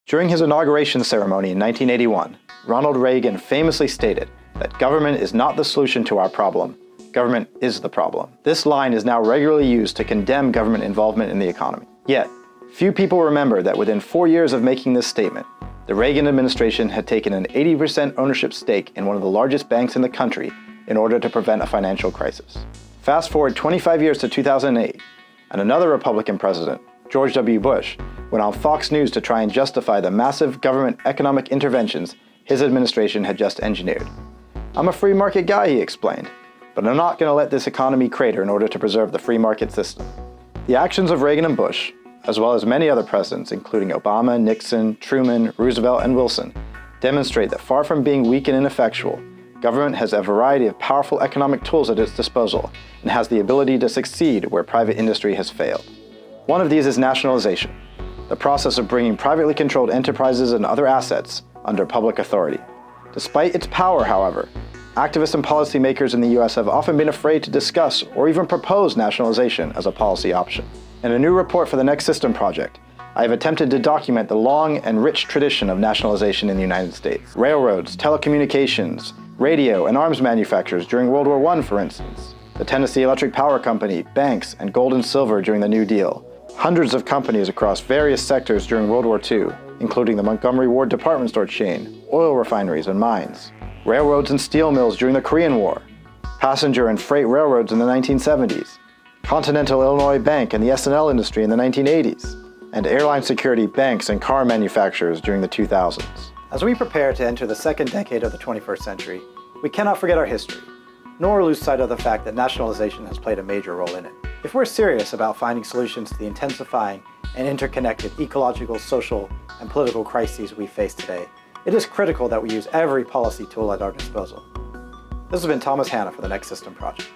During his inauguration ceremony in 1981, Ronald Reagan famously stated that government is not the solution to our problem. Government is the problem. This line is now regularly used to condemn government involvement in the economy. Yet, few people remember that within 4 years of making this statement, the Reagan administration had taken an 80% ownership stake in one of the largest banks in the country in order to prevent a financial crisis. Fast forward 25 years to 2008, and another Republican president, George W. Bush, went on Fox News to try and justify the massive government economic interventions his administration had just engineered. "I'm a free market guy," he explained, "but I'm not going to let this economy crater in order to preserve the free market system." The actions of Reagan and Bush, as well as many other presidents, including Obama, Nixon, Truman, Roosevelt, and Wilson, demonstrate that far from being weak and ineffectual, government has a variety of powerful economic tools at its disposal and has the ability to succeed where private industry has failed. One of these is nationalization, the process of bringing privately controlled enterprises and other assets under public authority. Despite its power, however, activists and policymakers in the US have often been afraid to discuss or even propose nationalization as a policy option. In a new report for the Next System Project, I have attempted to document the long and rich tradition of nationalization in the United States. Railroads, telecommunications, radio, and arms manufacturers during World War I, for instance. The Tennessee Electric Power Company, banks, and gold and silver during the New Deal. Hundreds of companies across various sectors during World War II, including the Montgomery Ward department store chain, oil refineries and mines. Railroads and steel mills during the Korean War. Passenger and freight railroads in the 1970s. Continental Illinois Bank and the S&L industry in the 1980s, and airline security, banks, and car manufacturers during the 2000s. As we prepare to enter the second decade of the 21st century, we cannot forget our history, nor lose sight of the fact that nationalization has played a major role in it. If we're serious about finding solutions to the intensifying and interconnected ecological, social, and political crises we face today, it is critical that we use every policy tool at our disposal. This has been Thomas Hanna for the Next System Project.